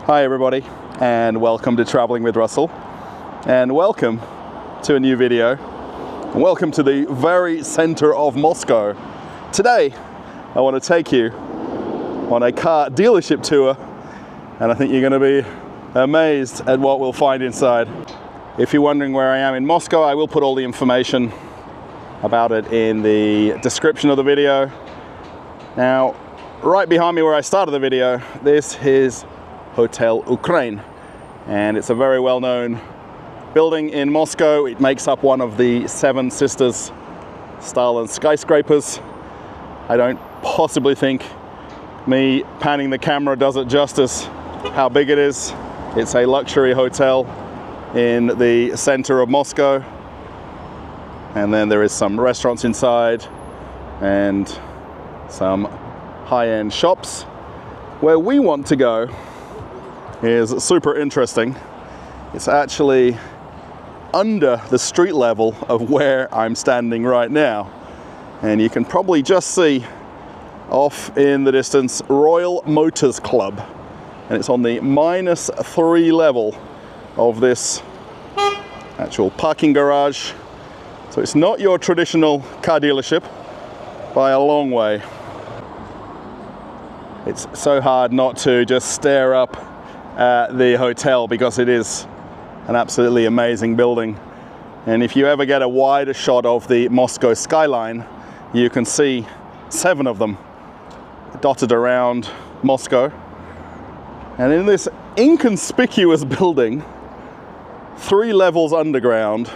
Hi everybody, and welcome to Traveling with Russell, and welcome to a new video. Welcome to the very center of Moscow. Today I want to take you on a car dealership tour, and I think you're going to be amazed at what we'll find inside. If you're wondering where I am in Moscow, I will put all the information about it in the description of the video. Now, right behind me where I started the video, this is Hotel Ukraine, and it's a very well-known building in Moscow. It makes up one of the Seven Sisters Stalin skyscrapers. I don't possibly think me panning the camera does it justice how big it is. It's a luxury hotel in the center of Moscow, and then there is some restaurants inside and some high-end shops. Where we want to go is super interesting. It's actually under the street level of where I'm standing right now, and you can probably just see off in the distance Royal Motors Club, and it's on the -3 level of this actual parking garage. So it's not your traditional car dealership by a long way. It's so hard not to just stare up at the hotel because it is an absolutely amazing building. And if you ever get a wider shot of the Moscow skyline, you can see 7 of them dotted around Moscow. And in this inconspicuous building, 3 levels underground,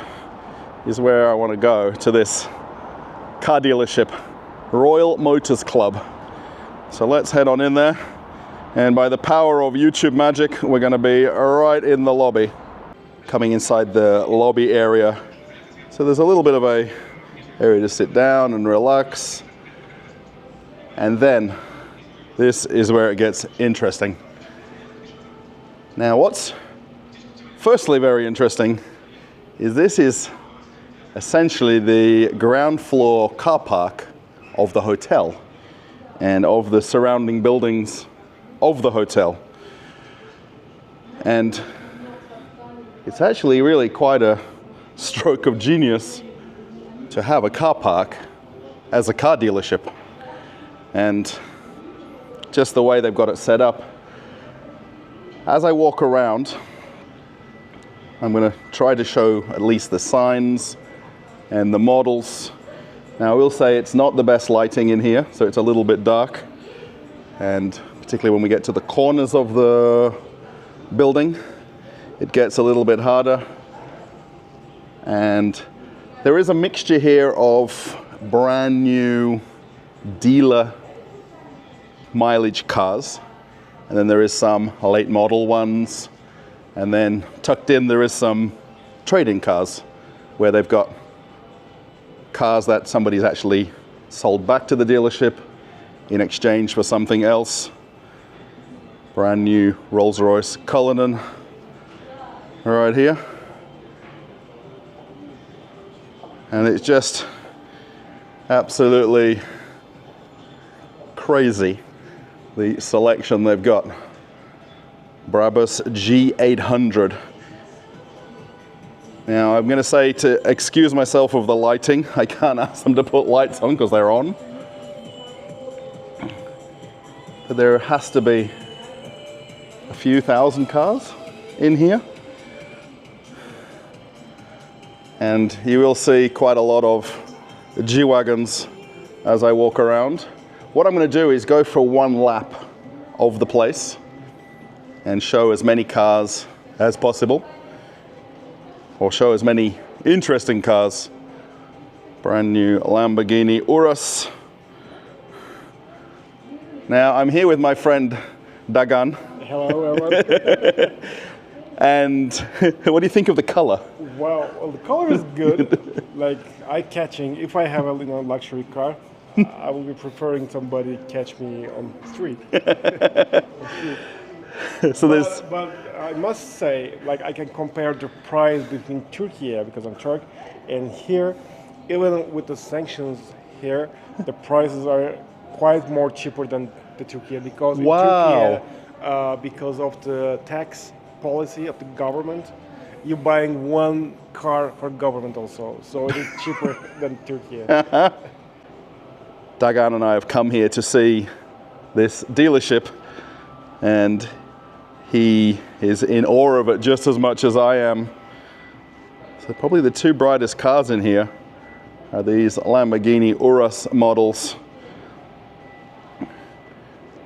is where I want to go, to this car dealership, Royal Motors Club. So let's head on in there. And by the power of YouTube magic, we're going to be right in the lobby. Coming inside the lobby area. So there's a little bit of a area to sit down and relax. And then this is where it gets interesting. Now what's firstly very interesting is this is essentially the ground floor car park of the hotel and of the surrounding buildings of the hotel. And it's actually really quite a stroke of genius to have a car park as a car dealership. And just the way they've got it set up. As I walk around, I'm going to try to show at least the signs and the models. Now I will say it's not the best lighting in here, so it's a little bit dark, and particularly when we get to the corners of the building, it gets a little bit harder. And there is a mixture here of brand new dealer mileage cars, and then there is some late model ones, and then tucked in there is some trade-in cars where they've got cars that somebody's actually sold back to the dealership in exchange for something else. Brand new Rolls-Royce Cullinan right here. And it's just absolutely crazy, the selection they've got. Brabus G800. Now I'm going to say to excuse myself of the lighting. I can't ask them to put lights on because they're on. But there has to be a few thousand cars in here. And you will see quite a lot of G-Wagons as I walk around. What I'm going to do is go for one lap of the place and show as many cars as possible, or show as many interesting cars. Brand new Lamborghini Urus. Now I'm here with my friend Dagan. Hello everyone. And what do you think of the color? Well, the color is good, like eye-catching. If I have a luxury car, I will be preferring somebody catch me on the street. But I must say, like, I can compare the price between Turkey, because I'm Turk, and here, even with the sanctions here, the prices are quite more cheaper than the Turkey, because in Turkey because of the tax policy of the government. You're buying one car for government also, so it is cheaper than Turkey. Dagan and I have come here to see this dealership, and he is in awe of it just as much as I am. So probably the two brightest cars in here are these Lamborghini Urus models.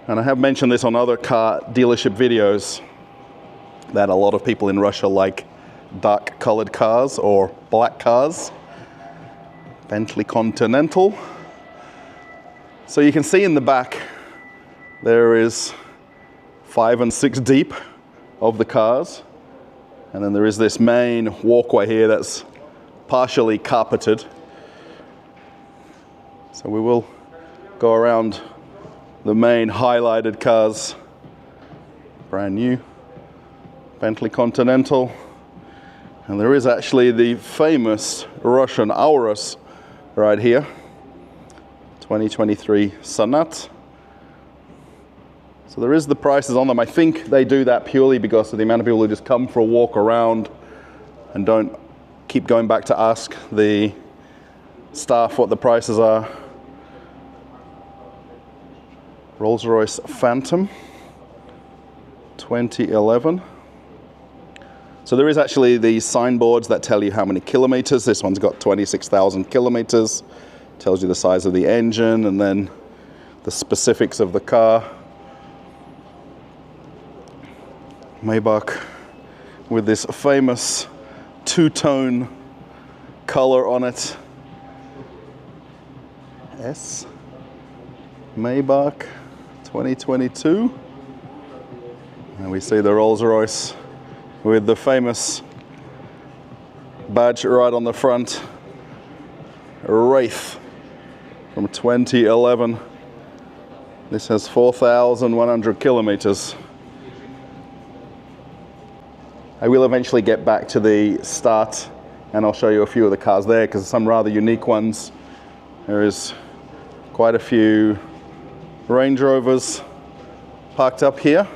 And I have mentioned this on other car dealership videos, that a lot of people in Russia like dark colored cars or black cars. Bentley Continental. So you can see in the back there is 5 and 6 deep of the cars, and then there is this main walkway here that's partially carpeted. So we will go around the main highlighted cars. Brand new Bentley Continental, and there is actually the famous Russian Aurus right here, 2023 Sonat. So there is the prices on them. I think they do that purely because of the amount of people who just come for a walk around and don't keep going back to ask the staff what the prices are. Rolls-Royce Phantom, 2011. So there is actually these signboards that tell you how many kilometers. This one's got 26,000 kilometers. Tells you the size of the engine and then the specifics of the car. Maybach with this famous two-tone color on it. S. Maybach 2022. And we see the Rolls-Royce with the famous badge right on the front. Wraith from 2011. This has 4,100 kilometers. I will eventually get back to the start and I'll show you a few of the cars there because some rather unique ones. There is quite a few Range Rovers parked up here.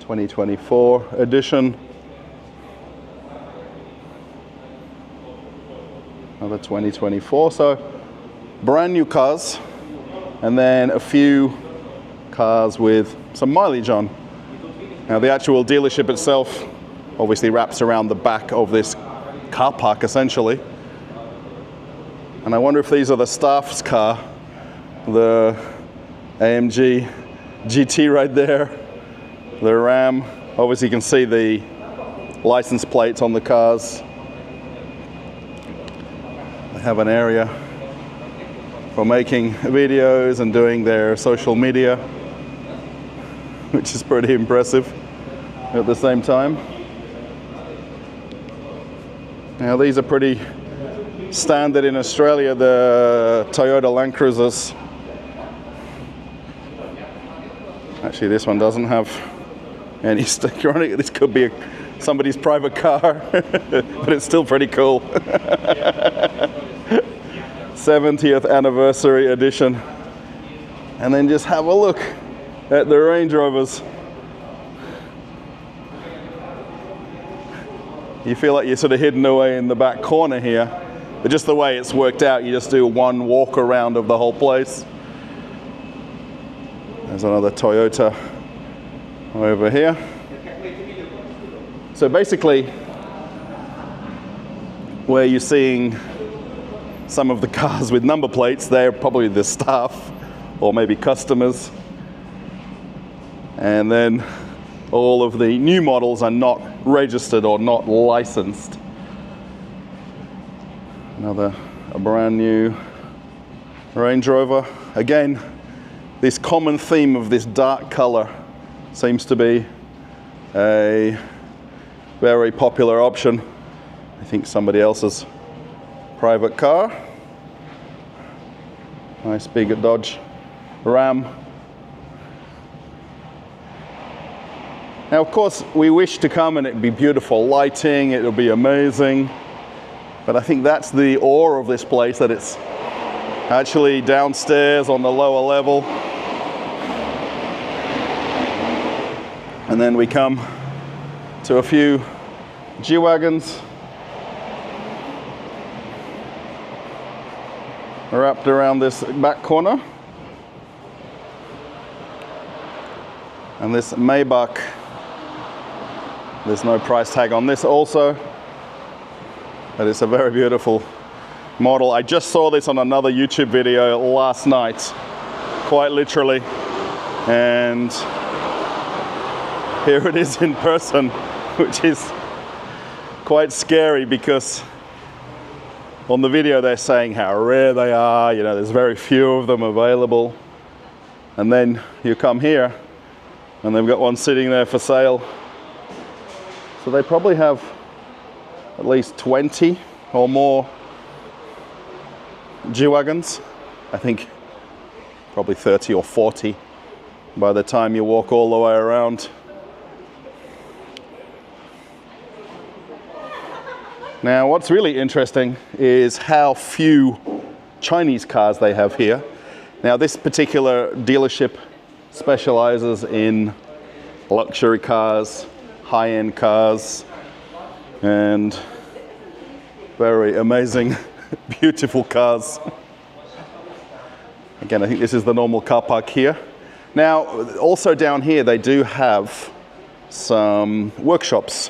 2024 edition. Another 2024, so brand new cars, and then a few cars with some mileage on. Now the actual dealership itself obviously wraps around the back of this car park essentially. And I wonder if these are the staff's car, the AMG GT right there, the Ram. Obviously you can see the license plates on the cars. They have an area for making videos and doing their social media, which is pretty impressive at the same time. Now these are pretty standard in Australia, the Toyota Land Cruisers. Actually this one doesn't have any sticker on it. This could be somebody's private car, but it's still pretty cool. 70th anniversary edition. And then just have a look at the Range Rovers. You feel like you're sort of hidden away in the back corner here, but just the way it's worked out, you just do one walk around of the whole place. There's another Toyota over here. So basically, where you're seeing some of the cars with number plates, they're probably the staff or maybe customers. And then all of the new models are not registered or not licensed. A brand new Range Rover. Again, this common theme of this dark color seems to be a very popular option. I think somebody else's private car. Nice big Dodge Ram. Now of course we wish to come and it'd be beautiful lighting, it'll be amazing, but I think that's the awe of this place, that it's actually downstairs on the lower level. And then we come to a few G-Wagons wrapped around this back corner. And this Maybach, there's no price tag on this also, but it's a very beautiful model. I just saw this on another YouTube video last night, quite literally, and here it is in person, which is quite scary because on the video they're saying how rare they are, you know, there's very few of them available, and then you come here and they've got one sitting there for sale. So they probably have at least 20 or more G-Wagons. I think probably 30 or 40 by the time you walk all the way around. Now what's really interesting is how few Chinese cars they have here. Now this particular dealership specializes in luxury cars, high-end cars, and very amazing, beautiful cars. Again, I think this is the normal car park here. Now, also down here, they do have some workshops,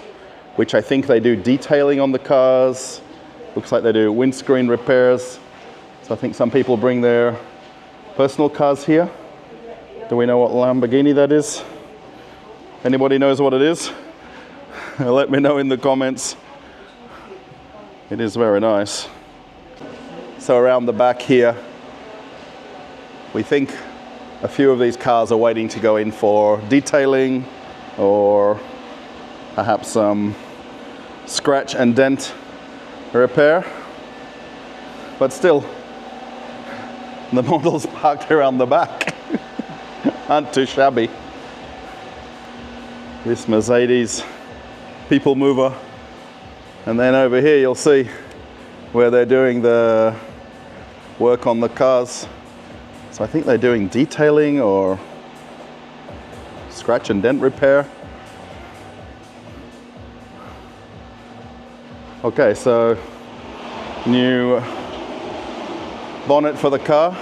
which I think they do detailing on the cars. Looks like they do windscreen repairs. So I think some people bring their personal cars here. Do we know what Lamborghini that is? Anybody knows what it is? Let me know in the comments. It is very nice. So around the back here, we think a few of these cars are waiting to go in for detailing or perhaps some scratch and dent repair. But still, the models parked around the back aren't too shabby. This Mercedes people mover, and then over here you'll see where they're doing the work on the cars. So I think they're doing detailing or scratch and dent repair. Okay, so new bonnet for the car.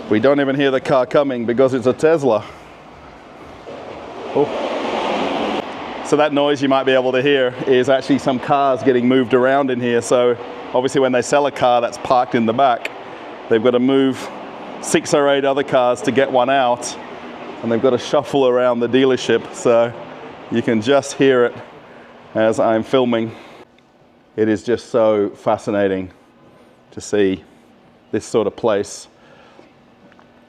We don't even hear the car coming because it's a Tesla. Oh. So that noise you might be able to hear is actually some cars getting moved around in here. So obviously when they sell a car that's parked in the back, they've got to move 6 or 8 other cars to get one out, and they've got to shuffle around the dealership. So you can just hear it as I'm filming. It is just so fascinating to see this sort of place.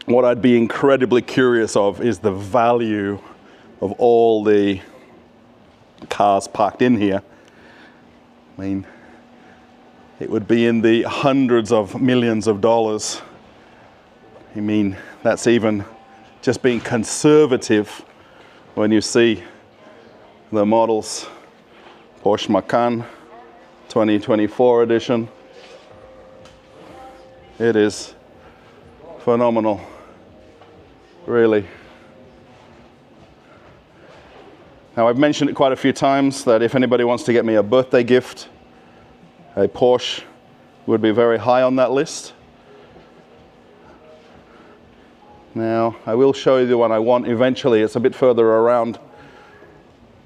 What I'd be incredibly curious of is the value of all the cars parked in here. I mean, it would be in the hundreds of millions of dollars. I mean, that's even just being conservative when you see the models. Porsche Macan 2024 edition. It is phenomenal, really. Now, I've mentioned it quite a few times that if anybody wants to get me a birthday gift, a Porsche would be very high on that list. Now, I will show you the one I want eventually. It's a bit further around.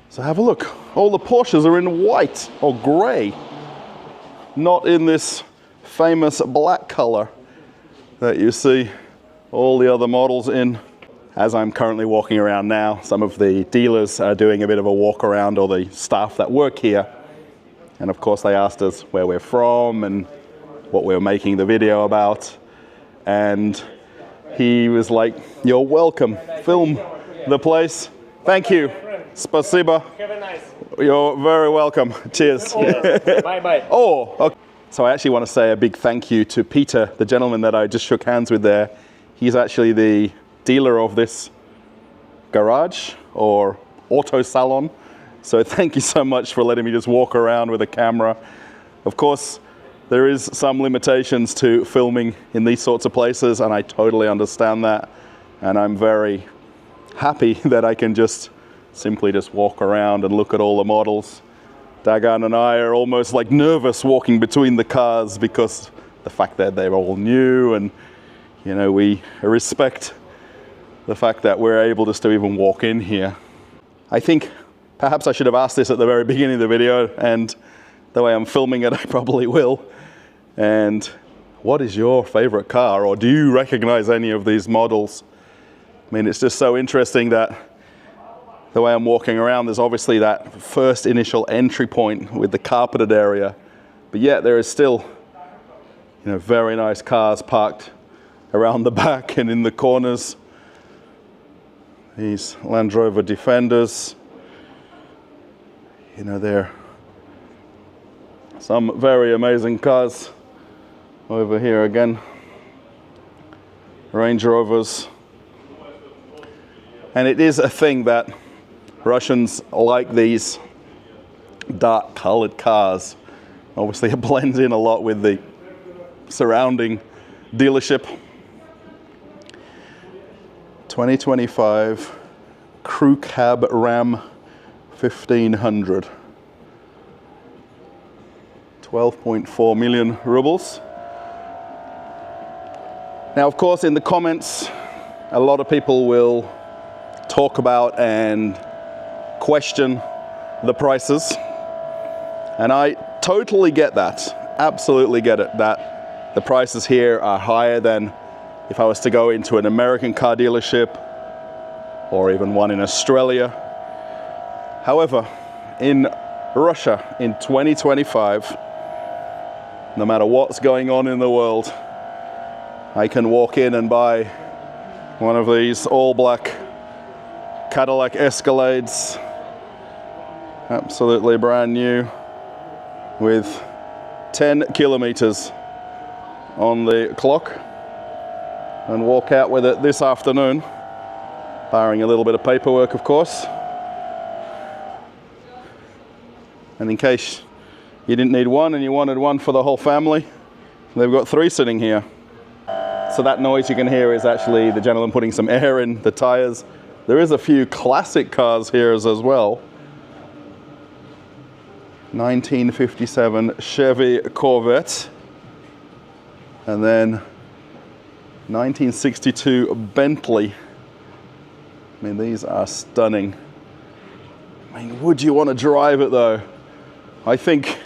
So have a look. All the Porsches are in white or grey, not in this famous black color that you see all the other models in. As I'm currently walking around now, some of the dealers are doing a bit of a walk around, or the staff that work here. And of course they asked us where we're from and what we were making the video about. And he was like, "You're welcome, film the place." Thank you. Spasiba. Have a nice. You're very welcome. Cheers. Bye-bye. Oh, okay. So I actually want to say a big thank you to Peter, the gentleman that I just shook hands with there. He's actually the dealer of this garage or auto salon. So thank you so much for letting me just walk around with a camera. Of course, there is some limitations to filming in these sorts of places, and I totally understand that. And I'm very happy that I can simply walk around and look at all the models. Dagan and I are almost like nervous walking between the cars because the fact that they're all new, and you know, we respect the fact that we're able just to even walk in here. I think perhaps I should have asked this at the very beginning of the video, and the way I'm filming it, I probably will. And what is your favorite car, or do you recognize any of these models? I mean, it's just so interesting that the way I'm walking around, there's obviously that first initial entry point with the carpeted area, but yet there is still, you know, very nice cars parked around the back and in the corners. These Land Rover Defenders, you know, they're some very amazing cars. Over here again, Range Rovers. And it is a thing that Russians like these dark colored cars. Obviously it blends in a lot with the surrounding dealership. 2025 Crew Cab Ram 1500. 12.4 million rubles. Now, of course, in the comments, a lot of people will talk about and question the prices. And I totally get that, absolutely get it, that the prices here are higher than if I was to go into an American car dealership or even one in Australia. However, in Russia in 2025, no matter what's going on in the world, I can walk in and buy one of these all-black Cadillac Escalades, absolutely brand new, with 10 kilometers on the clock, and walk out with it this afternoon, barring a little bit of paperwork, of course. And in case you didn't need one and you wanted one for the whole family, they've got 3 sitting here. So that noise you can hear is actually the gentleman putting some air in the tires. There is a few classic cars here as well. 1957 Chevy Corvette, and then 1962 Bentley. I mean, these are stunning. I mean, would you want to drive it though? I think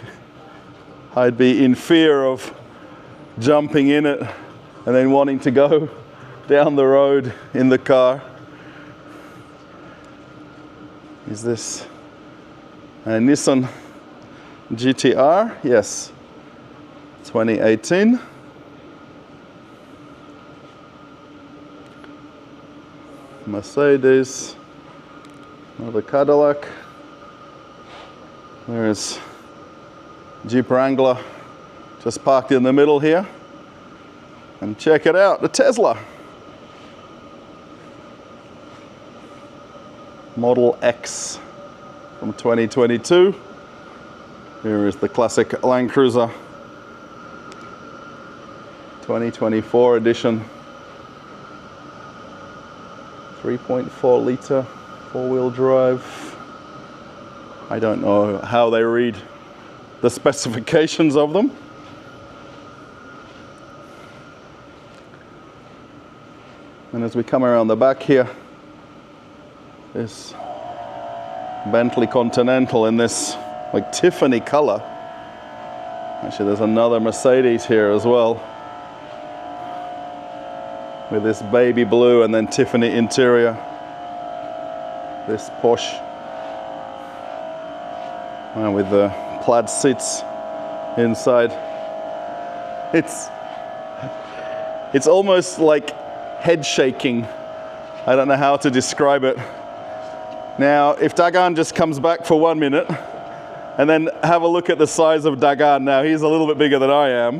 I'd be in fear of jumping in it and then wanting to go down the road in the car. Is this a Nissan GTR? Yes, 2018. Mercedes, another Cadillac. There's Jeep Wrangler just parked in the middle here. And check it out, the Tesla. Model X from 2022. Here is the classic Land Cruiser 2024 edition. 3.4 liter four-wheel drive. I don't know how they read the specifications of them. And as we come around the back here, this Bentley Continental in this like Tiffany color. Actually, there's another Mercedes here as well, with this baby blue and then Tiffany interior. This Porsche, and with the plaid seats inside. It's almost like head shaking. I don't know how to describe it. Now, if Dagan just comes back for 1 minute, and then have a look at the size of Dagan. Now, he's a little bit bigger than I am,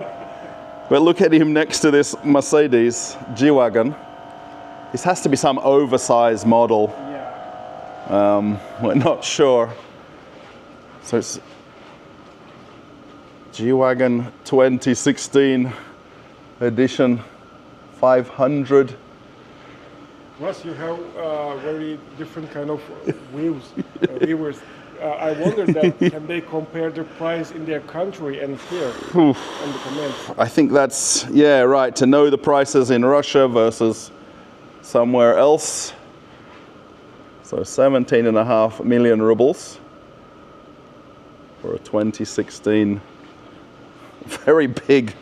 but look at him next to this Mercedes G-Wagon. This has to be some oversized model. Yeah. We're not sure. So it's G-Wagon 2016 edition 500. Plus, you have very different kind of wheels, viewers. I wonder that can they compare the price in their country and here in the comments? I think that's, yeah, right, to know the prices in Russia versus somewhere else. So 17.5 million rubles for a 2016, very big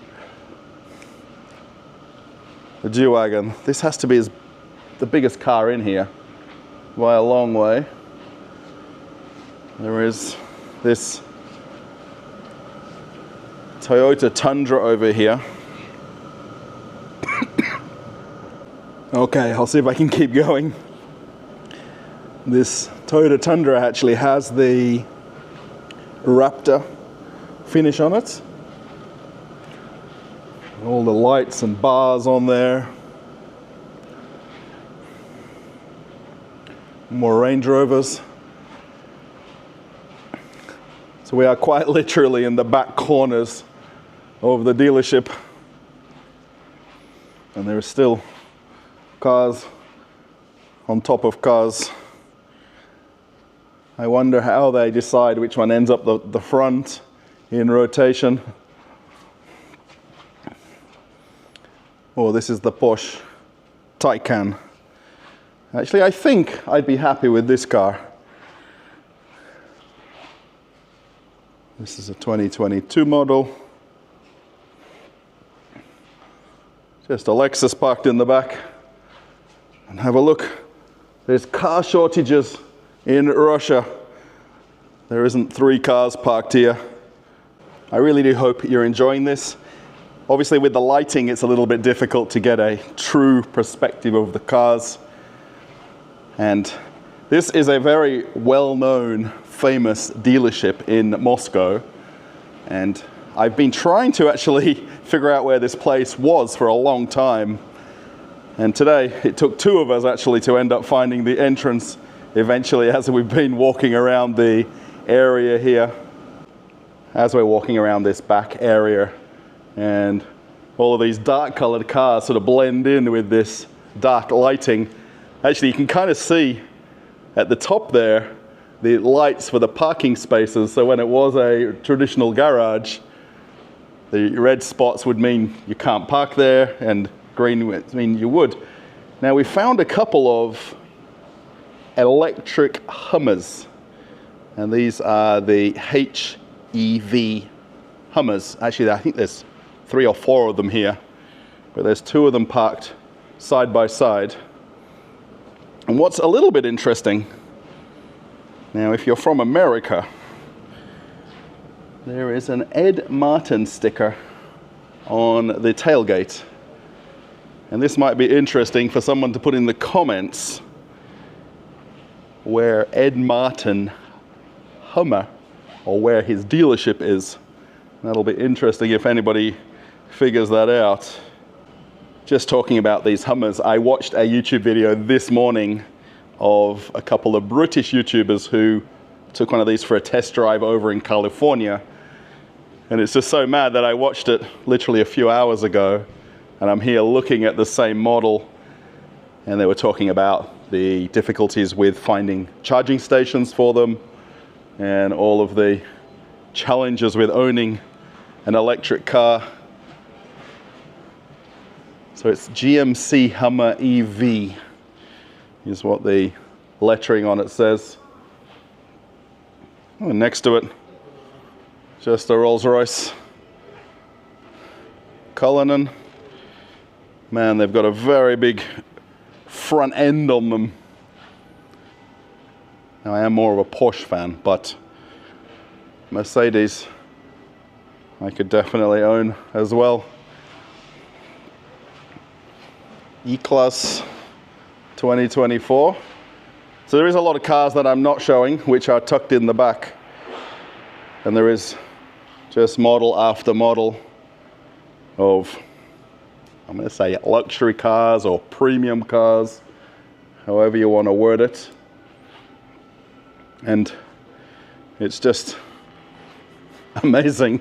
G-Wagon. This has to be the biggest car in here by a long way. There is this Toyota Tundra over here. Okay, I'll see if I can keep going. This Toyota Tundra actually has the Raptor finish on it. All the lights and bars on there. More Range Rovers. So we are quite literally in the back corners of the dealership. And there are still cars on top of cars. I wonder how they decide which one ends up the front in rotation. Oh, this is the Porsche Taycan. Actually, I think I'd be happy with this car. This is a 2022 model. Just a Lexus parked in the back. And have a look. There's car shortages in Russia. There isn't 3 cars parked here. I really do hope you're enjoying this. Obviously with the lighting it's a little bit difficult to get a true perspective of the cars. And this is a very well-known, famous dealership in Moscow. And I've been trying to actually figure out where this place was for a long time. And today it took 2 of us actually to end up finding the entrance eventually as we've been walking around the area here. As we're walking around this back area, and all of these dark colored cars sort of blend in with this dark lighting. Actually, you can kind of see at the top there the lights for the parking spaces. So when it was a traditional garage, the red spots would mean you can't park there, and green would mean you would. Now we found a couple of electric Hummers, and these are the HEV Hummers. Actually, I think there's 3 or 4 of them here, but there's 2 of them parked side by side. And what's a little bit interesting, now if you're from America, there is an Ed Martin sticker on the tailgate. And this might be interesting for someone to put in the comments where Ed Martin Hummer, or where his dealership is. That'll be interesting if anybody figures that out. Just talking about these Hummers, I watched a YouTube video this morning of a couple of British YouTubers who took one of these for a test drive over in California. And it's just so mad that I watched it literally a few hours ago, and I'm here looking at the same model, and they were talking about the difficulties with finding charging stations for them and all of the challenges with owning an electric car. So it's GMC Hummer EV is what the lettering on it says. And next to it, just a Rolls-Royce Cullinan. Man, they've got a very big front end on them. Now, I am more of a Porsche fan, but Mercedes I could definitely own as well. E-Class 2024. So there is a lot of cars that I'm not showing, which are tucked in the back. And there is just model after model of, I'm going to say, luxury cars or premium cars, however you want to word it. And it's just amazing.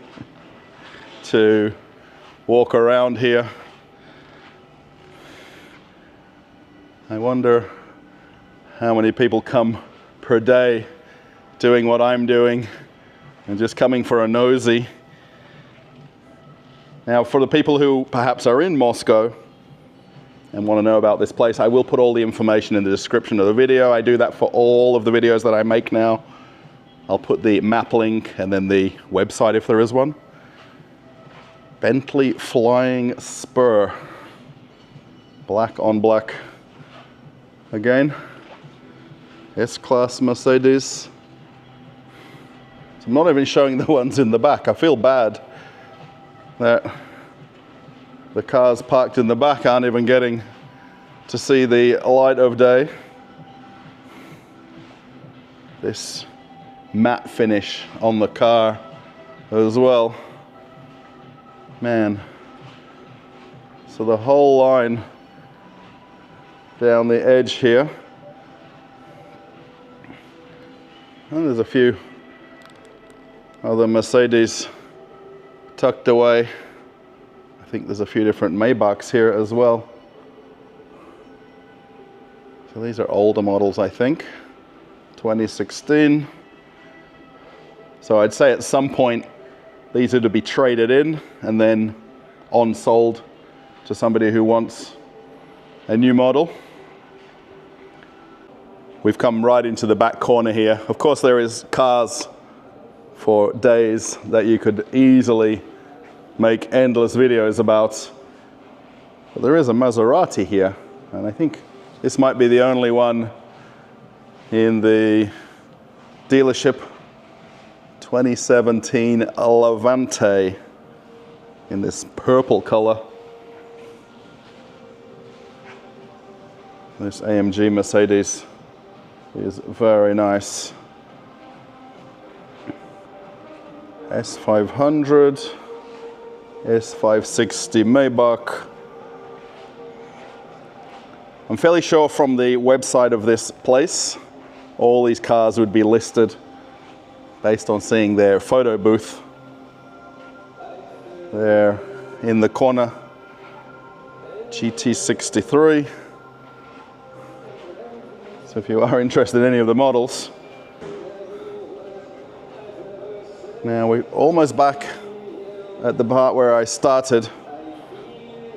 to walk around here. I wonder how many people come per day doing what I'm doing and just coming for a nosy. Now, for the people who perhaps are in Moscow and want to know about this place, I will put all the information in the description of the video. I do that for all of the videos that I make now. I'll put the map link and then the website if there is one. Bentley Flying Spur. Black on black. Again, S-Class Mercedes. So I'm not even showing the ones in the back. I feel bad that the cars parked in the back aren't even getting to see the light of day. This matte finish on the car as well. Man. So the whole line down the edge here. And there's a few other Mercedes tucked away. I think there's a few different Maybachs here as well. So these are older models, I think. 2016. So I'd say at some point these are to be traded in and then on sold to somebody who wants a new model. We've come right into the back corner here. Of course, there is cars for days that you could easily make endless videos about. But there is a Maserati here, and I think this might be the only one in the dealership. 2017 Levante in this purple color. This AMG Mercedes is very nice. S500, S560 Maybach. I'm fairly sure from the website of this place, all these cars would be listed based on seeing their photo booth. There in the corner, GT63. So if you are interested in any of the models. Now we're almost back at the part where I started.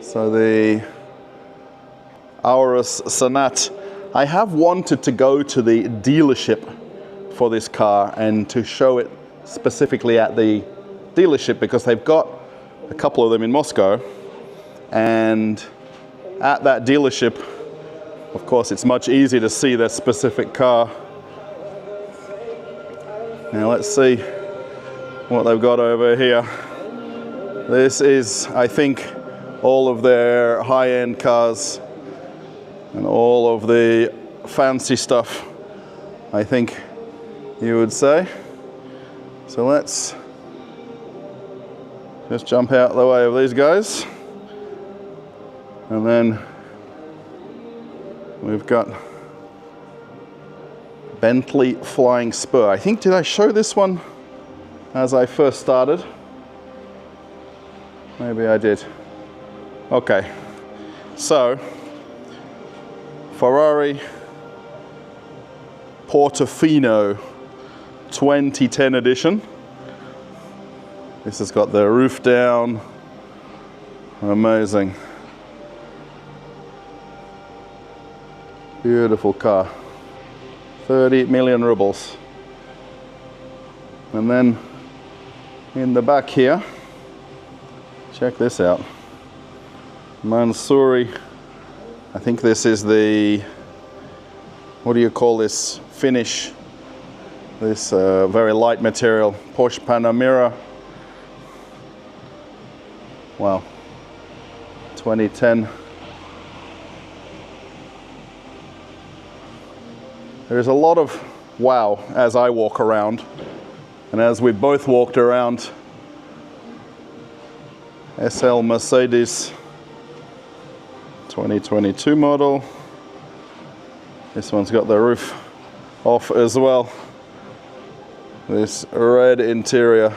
So the Aurus Sonat. I have wanted to go to the dealership for this car and to show it specifically at the dealership because they've got a couple of them in Moscow, and at that dealership, of course, it's much easier to see that specific car. Now let's see what they've got over here. This is, I think, all of their high-end cars and all of the fancy stuff, I think you would say. So let's just jump out the way of these guys. And then we've got Bentley Flying Spur. I think, did I show this one as I first started? Maybe I did. Okay, so Ferrari Portofino 2010 edition. This has got the roof down. Amazing. Beautiful car. 30 million rubles. And then in the back here, check this out. Mansouri. I think this is the, what do you call this finish? This very light material, Porsche Panamera. Wow, 2010. There's a lot of wow as I walk around, and as we both walked around. SL Mercedes 2022 model. This one's got the roof off as well. This red interior.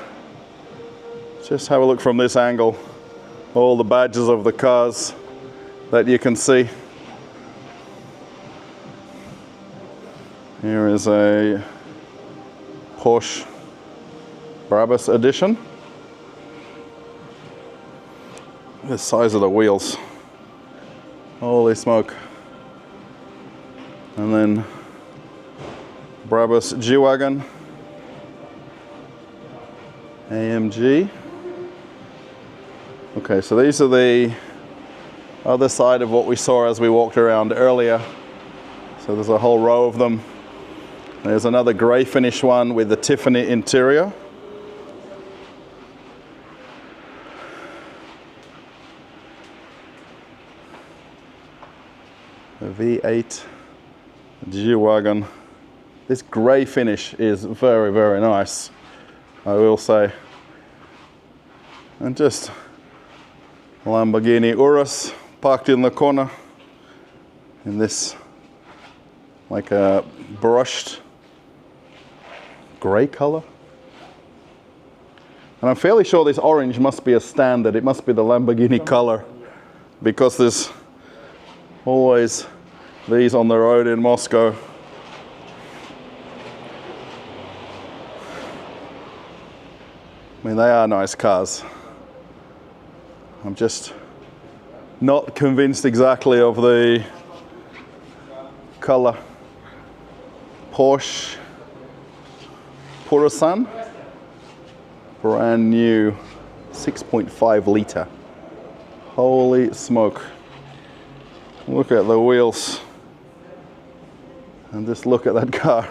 Just have a look from this angle. All the badges of the cars that you can see. Here is a Porsche Brabus edition. The size of the wheels. Holy smoke. And then Brabus G-Wagon. AMG. Okay, so these are the other side of what we saw as we walked around earlier. So there's a whole row of them. There's another grey finish one with the Tiffany interior. The V8 G-Wagon. This grey finish is very, very nice, I will say. And just Lamborghini Urus parked in the corner in this like a brushed grey color. And I'm fairly sure this orange must be a standard. It must be the Lamborghini color, because there's always these on the road in Moscow. I mean, they are nice cars. I'm just not convinced exactly of the color. Porsche Purasan, brand new 6.5 litre. Holy smoke. Look at the wheels. And just look at that car.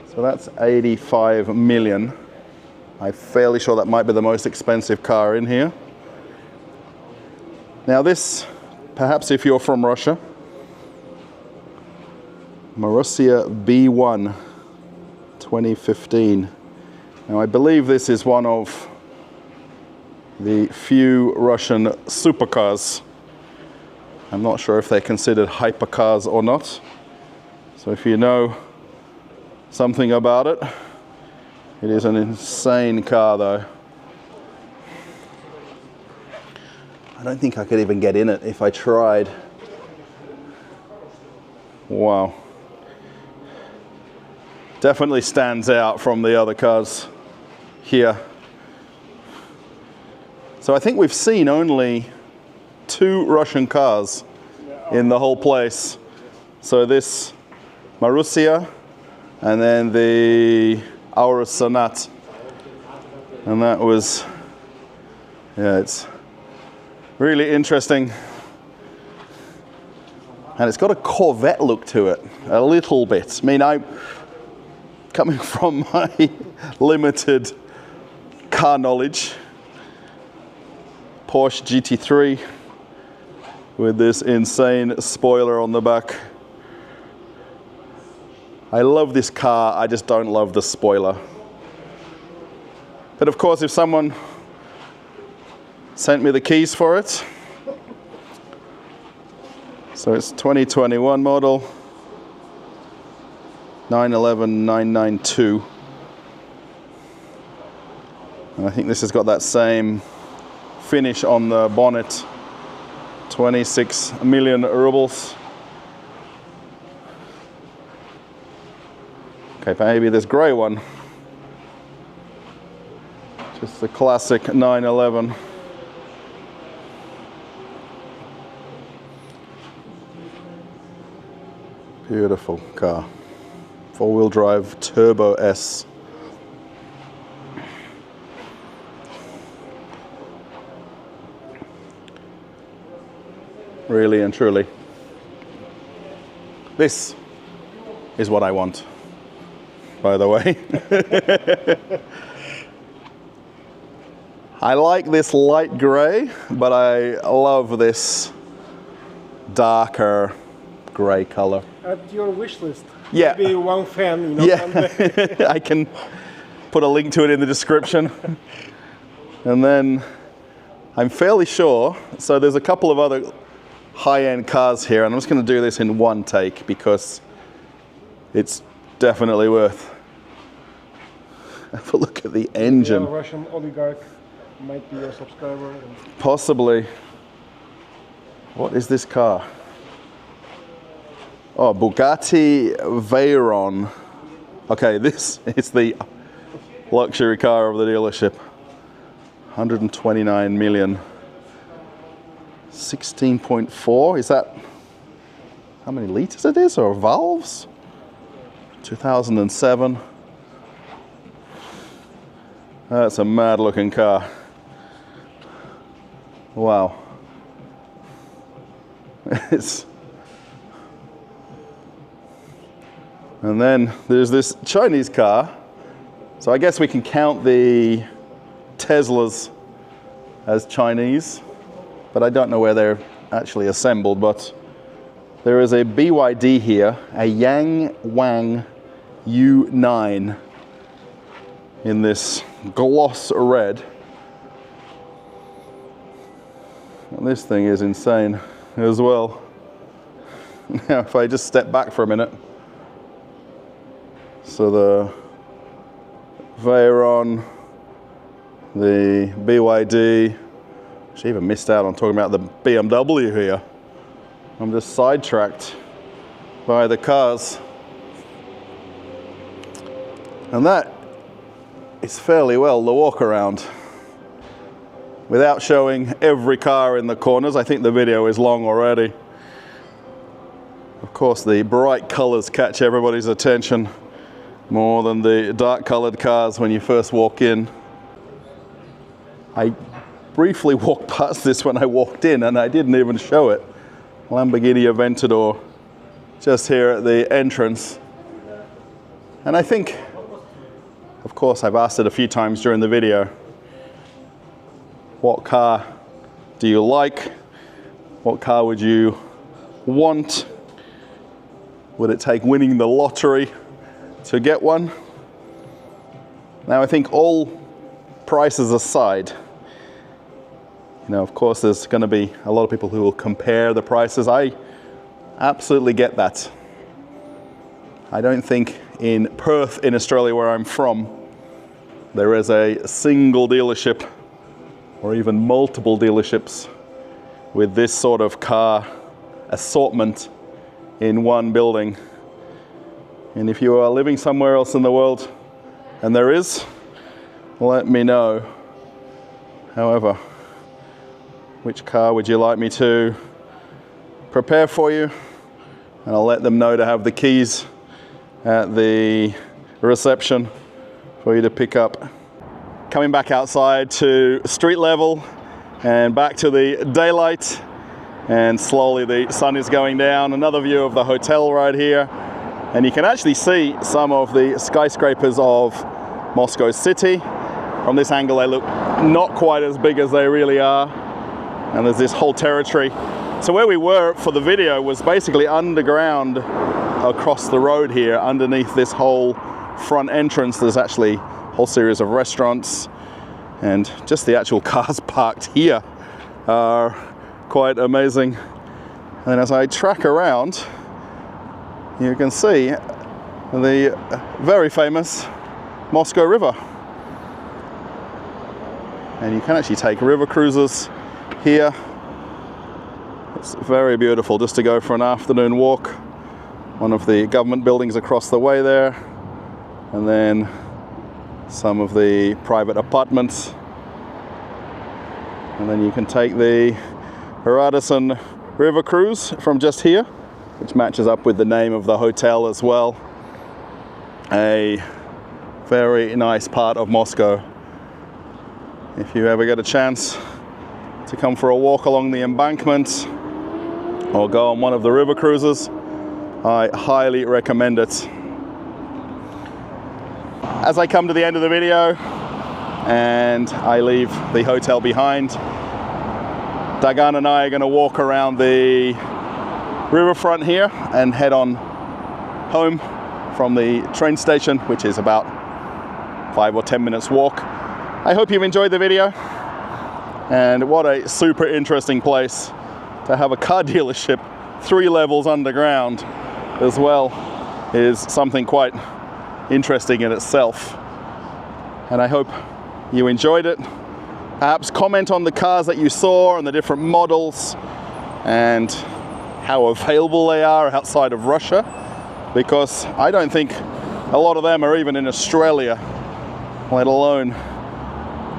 So that's 85 million. I'm fairly sure that might be the most expensive car in here. Now this, perhaps if you're from Russia, Marussia B1 2015. Now I believe this is one of the few Russian supercars. I'm not sure if they're considered hypercars or not. So if you know something about it, it is an insane car though. I don't think I could even get in it if I tried. Wow. Definitely stands out from the other cars here. So I think we've seen only 2 Russian cars in the whole place. So this Marussia and then the Aurus Sonat. And that was, yeah, it's really interesting. And it's got a Corvette look to it, a little bit. I mean, coming from my limited car knowledge, Porsche GT3 with this insane spoiler on the back. I love this car, I just don't love the spoiler. But of course, if someone sent me the keys for it, so it's 2021 model, 911992. And I think this has got that same finish on the bonnet, 26 million rubles. Okay, maybe this grey one. Just the classic 911. Beautiful car. 4-wheel drive Turbo S. Really and truly. This is what I want, by the way. I like this light grey, but I love this darker grey color. At your wish list. Yeah. Maybe one fan, you know. Yeah, I can put a link to it in the description. And then I'm fairly sure, so there's a couple of other high-end cars here, and I'm just going to do this in one take because it's definitely worth Have a look at the engine. A Russian oligarch might be your subscriber. Possibly. What is this car? Oh, Bugatti Veyron. Okay, this is the luxury car of the dealership. 129 million. 16.4, is that how many liters it is, or valves? 2007. That's a mad looking car. Wow. And then there's this Chinese car. So I guess we can count the Teslas as Chinese, but I don't know where they're actually assembled. But there is a BYD here, a Yang Wang U9 in this gloss red. And this thing is insane as well. Now, if I just step back for a minute. So the Veyron, the BYD, she even missed out on talking about the BMW here. I'm just sidetracked by the cars. And that is fairly well the walk around. Without showing every car in the corners, I think the video is long already. Of course, the bright colors catch everybody's attention more than the dark colored cars when you first walk in. I briefly walked past this when I walked in, and I didn't even show it. Lamborghini Aventador, just here at the entrance. And I think, of course, I've asked it a few times during the video, what car do you like? What car would you want? Would it take winning the lottery to get one? Now, I think all prices aside, you know, of course, there's going to be a lot of people who will compare the prices. I absolutely get that. I don't think in Perth, in Australia, where I'm from, there is a single dealership or even multiple dealerships with this sort of car assortment in one building. And if you are living somewhere else in the world and there is, let me know. However, which car would you like me to prepare for you? And I'll let them know to have the keys at the reception for you to pick up. Coming back outside to street level and back to the daylight, and slowly the sun is going down. Another view of the hotel right here, and you can actually see some of the skyscrapers of Moscow city. From this angle they look not quite as big as they really are, and there's this whole territory. So where we were for the video was basically underground across the road here. Underneath this whole front entrance there's actually whole series of restaurants, and just the actual cars parked here are quite amazing. And as I track around, you can see the very famous Moscow River. And you can actually take river cruises here. It's very beautiful just to go for an afternoon walk. One of the government buildings across the way there, and then some of the private apartments, and then you can take the Radisson River Cruise from just here, which matches up with the name of the hotel as well. A very nice part of Moscow. If you ever get a chance to come for a walk along the embankment or go on one of the river cruises, I highly recommend it. As I come to the end of the video and I leave the hotel behind, Dagan and I are going to walk around the riverfront here and head on home from the train station, which is about 5 or 10 minutes walk. I hope you've enjoyed the video, and what a super interesting place to have a car dealership 3 levels underground as well is something quite interesting in itself. and I hope you enjoyed it. Perhaps comment on the cars that you saw and the different models and how available they are outside of Russia, because I don't think a lot of them are even in Australia, let alone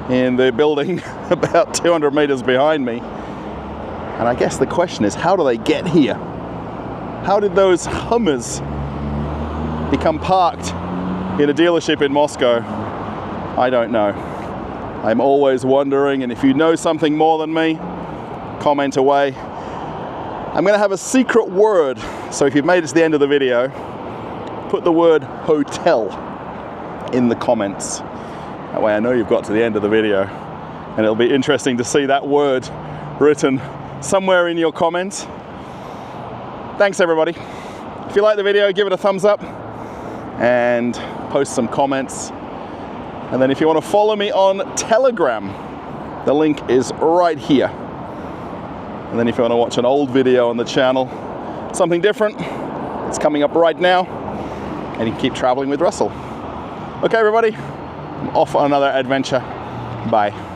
in the building about 200 meters behind me. And I guess the question is, how do they get here? How did those Hummers become parked in a dealership in Moscow? I don't know. I'm always wondering, and if you know something more than me, comment away. I'm going to have a secret word, so if you've made it to the end of the video, put the word hotel in the comments. That way I know you've got to the end of the video, and it'll be interesting to see that word written somewhere in your comments. Thanks everybody. If you like the video, give it a thumbs up and post some comments. And then if you want to follow me on Telegram, the link is right here. And then if you want to watch an old video on the channel, something different, it's coming up right now, and you can keep traveling with Russell. Okay everybody, I'm off on another adventure. Bye.